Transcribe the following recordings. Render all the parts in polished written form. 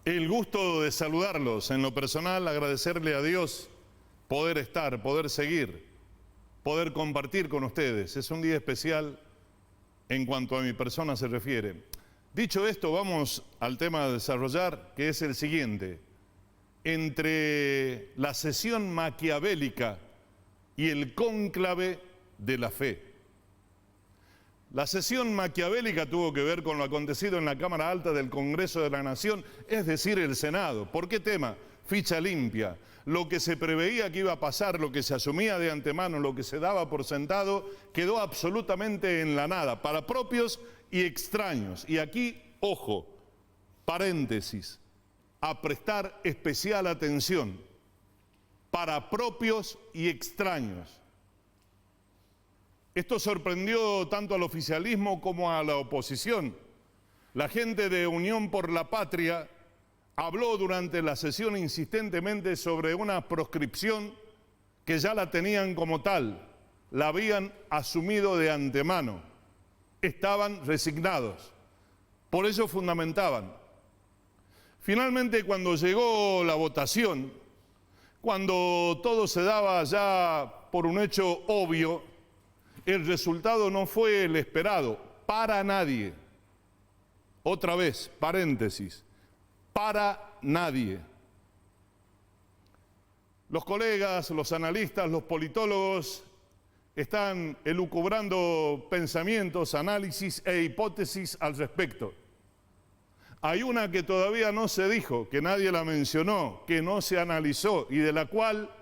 El gusto de saludarlos. En lo personal, agradecerle a Dios poder estar, poder seguir, poder compartir con ustedes. Es un día especial en cuanto a mi persona se refiere. Dicho esto, vamos al tema a desarrollar, que es el siguiente. Entre la sesión maquiavélica y el cónclave de la fe. La sesión maquiavélica tuvo que ver con lo acontecido en la Cámara Alta del Congreso de la Nación, es decir, el Senado. ¿Por qué tema? Ficha limpia. Lo que se preveía que iba a pasar, lo que se asumía de antemano, lo que se daba por sentado, quedó absolutamente en la nada, para propios y extraños. Y aquí, ojo, paréntesis, a prestar especial atención, para propios y extraños. Esto sorprendió tanto al oficialismo como a la oposición. La gente de Unión por la Patria habló durante la sesión insistentemente sobre una proscripción que ya la tenían como tal, la habían asumido de antemano, estaban resignados, por eso fundamentaban. Finalmente, cuando llegó la votación, cuando todo se daba ya por un hecho obvio, el resultado no fue el esperado, para nadie. Otra vez, paréntesis, para nadie. Los colegas, los analistas, los politólogos están elucubrando pensamientos, análisis e hipótesis al respecto. Hay una que todavía no se dijo, que nadie la mencionó, que no se analizó y de la cual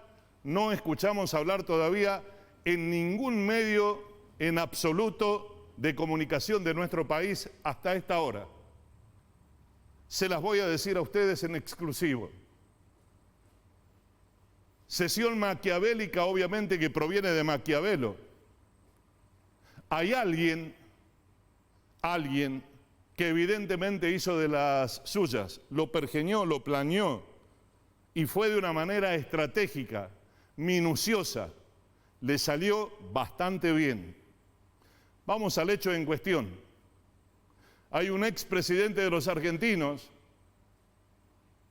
no escuchamos hablar todavía en ningún medio en absoluto de comunicación de nuestro país hasta esta hora. Se las voy a decir a ustedes en exclusivo. Sesión maquiavélica, obviamente, que proviene de Maquiavelo. Hay alguien que evidentemente hizo de las suyas, lo pergeñó, lo planeó y fue de una manera estratégica, minuciosa. Le salió bastante bien. Vamos al hecho en cuestión. Hay un expresidente de los argentinos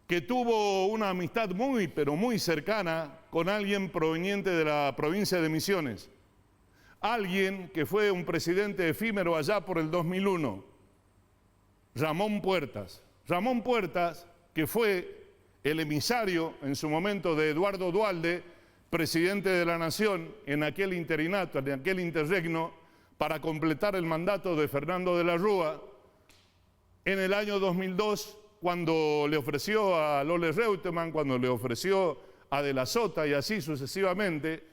que tuvo una amistad muy, pero muy cercana con alguien proveniente de la provincia de Misiones. Alguien que fue un presidente efímero allá por el 2001. Ramón Puertas. Ramón Puertas, que fue el emisario en su momento de Eduardo Duhalde, presidente de la Nación, en aquel interinato, en aquel interregno, para completar el mandato de Fernando de la Rúa, en el año 2002, cuando le ofreció a Loles Reutemann, cuando le ofreció a De la Sota y así sucesivamente.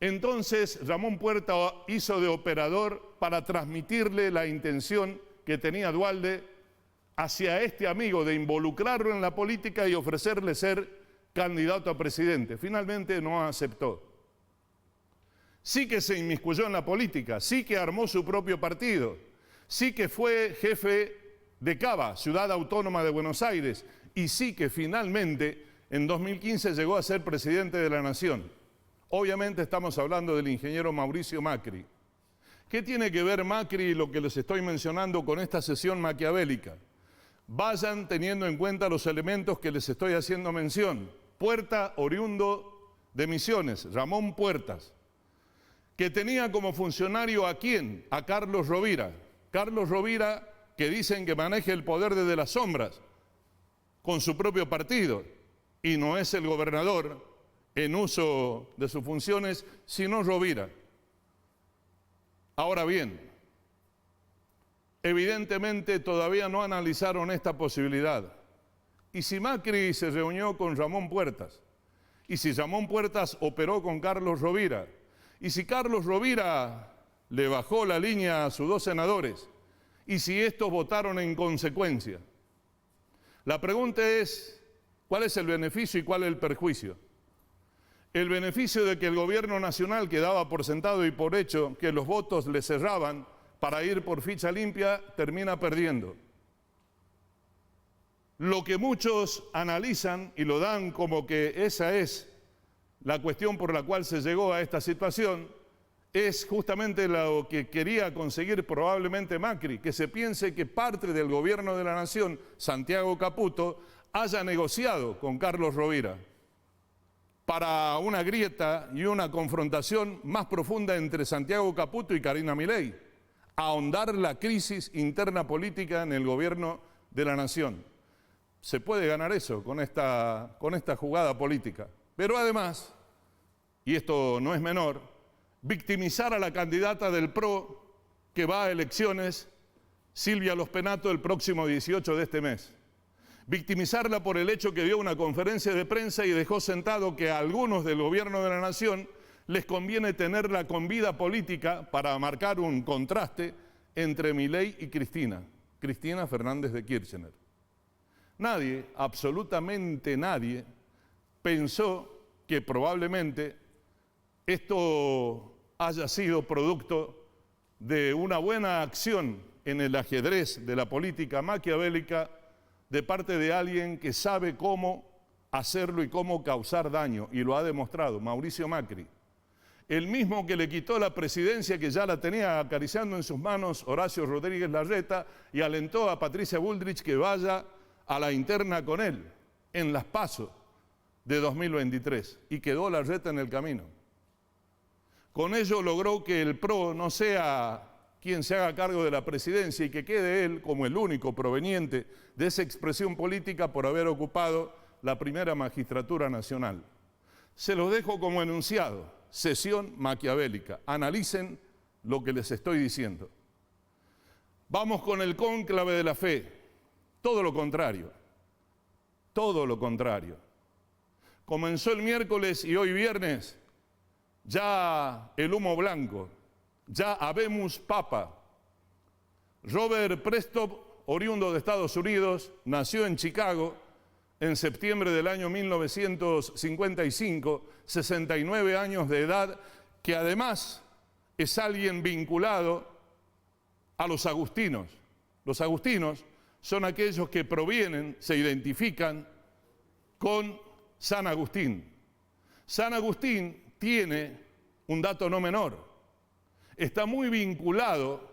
Entonces Ramón Puertas hizo de operador para transmitirle la intención que tenía Duhalde hacia este amigo de involucrarlo en la política y ofrecerle ser candidato a presidente. Finalmente no aceptó. Sí que se inmiscuyó en la política, sí que armó su propio partido, sí que fue jefe de Cava, Ciudad Autónoma de Buenos Aires, y sí que finalmente en 2015 llegó a ser presidente de la Nación. Obviamente estamos hablando del ingeniero Mauricio Macri. ¿Qué tiene que ver Macri y lo que les estoy mencionando con esta sesión maquiavélica? Vayan teniendo en cuenta los elementos que les estoy haciendo mención. Puerta, oriundo de Misiones, Ramón Puertas, que tenía como funcionario ¿a quién? A Carlos Rovira. Carlos Rovira, que dicen que maneja el poder desde las sombras, con su propio partido, y no es el gobernador en uso de sus funciones, sino Rovira. Ahora bien, evidentemente todavía no analizaron esta posibilidad. Y si Macri se reunió con Ramón Puertas, y si Ramón Puertas operó con Carlos Rovira, y si Carlos Rovira le bajó la línea a sus dos senadores, y si estos votaron en consecuencia, la pregunta es, ¿cuál es el beneficio y cuál es el perjuicio? El beneficio de que el gobierno nacional, que daba por sentado y por hecho que los votos le cerraban para ir por ficha limpia, termina perdiendo. Lo que muchos analizan y lo dan como que esa es la cuestión por la cual se llegó a esta situación, es justamente lo que quería conseguir probablemente Macri, que se piense que parte del gobierno de la nación, Santiago Caputo, haya negociado con Carlos Rovira para una grieta y una confrontación más profunda entre Santiago Caputo y Karina Milei, ahondar la crisis interna política en el gobierno de la nación. Se puede ganar eso con esta jugada política. Pero además, y esto no es menor, victimizar a la candidata del PRO que va a elecciones, Silvia Los Penato, el próximo 18 de este mes. Victimizarla por el hecho que dio una conferencia de prensa y dejó sentado que a algunos del gobierno de la nación les conviene tenerla con vida política para marcar un contraste entre Milei y Cristina Fernández de Kirchner. Nadie, absolutamente nadie, pensó que probablemente esto haya sido producto de una buena acción en el ajedrez de la política maquiavélica de parte de alguien que sabe cómo hacerlo y cómo causar daño, y lo ha demostrado, Mauricio Macri. El mismo que le quitó la presidencia, que ya la tenía acariciando en sus manos Horacio Rodríguez Larreta, y alentó a Patricia Bullrich que vaya a la interna con él en las PASO de 2023, y quedó Larreta en el camino. Con ello logró que el PRO no sea quien se haga cargo de la presidencia y que quede él como el único proveniente de esa expresión política por haber ocupado la primera magistratura nacional. Se los dejo como enunciado, sesión maquiavélica. Analicen lo que les estoy diciendo. Vamos con el cónclave de la fe. Todo lo contrario. Todo lo contrario. Comenzó el miércoles y hoy viernes ya el humo blanco. Ya habemus papa. Robert Preston, oriundo de Estados Unidos, nació en Chicago en septiembre del año 1955, 69 años de edad, que además es alguien vinculado a los agustinos. Los agustinos son aquellos que provienen, se identifican con San Agustín. San Agustín tiene un dato no menor. Está muy vinculado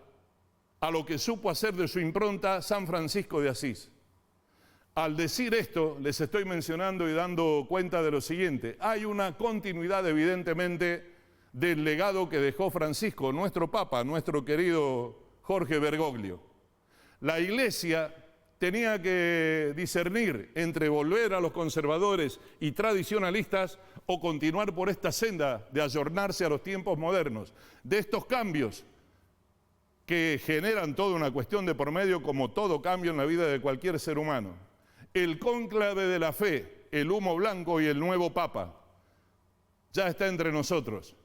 a lo que supo hacer de su impronta San Francisco de Asís. Al decir esto, les estoy mencionando y dando cuenta de lo siguiente. Hay una continuidad, evidentemente, del legado que dejó Francisco, nuestro Papa, nuestro querido Jorge Bergoglio. La Iglesia tenía que discernir entre volver a los conservadores y tradicionalistas o continuar por esta senda de ayornarse a los tiempos modernos. De estos cambios que generan toda una cuestión de por medio, como todo cambio en la vida de cualquier ser humano. El cónclave de la fe, el humo blanco y el nuevo Papa, ya está entre nosotros.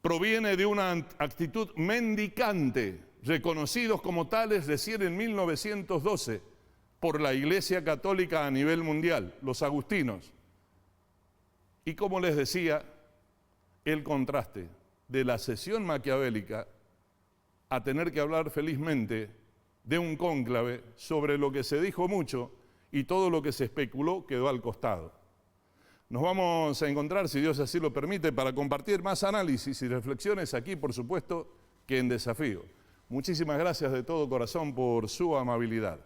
Proviene de una actitud mendicante, reconocidos como tales recién en 1912 por la Iglesia Católica a nivel mundial, los agustinos. Y como les decía, el contraste de la sesión maquiavélica a tener que hablar felizmente de un cónclave sobre lo que se dijo mucho y todo lo que se especuló quedó al costado. Nos vamos a encontrar, si Dios así lo permite, para compartir más análisis y reflexiones aquí, por supuesto, que en Desafío. Muchísimas gracias de todo corazón por su amabilidad.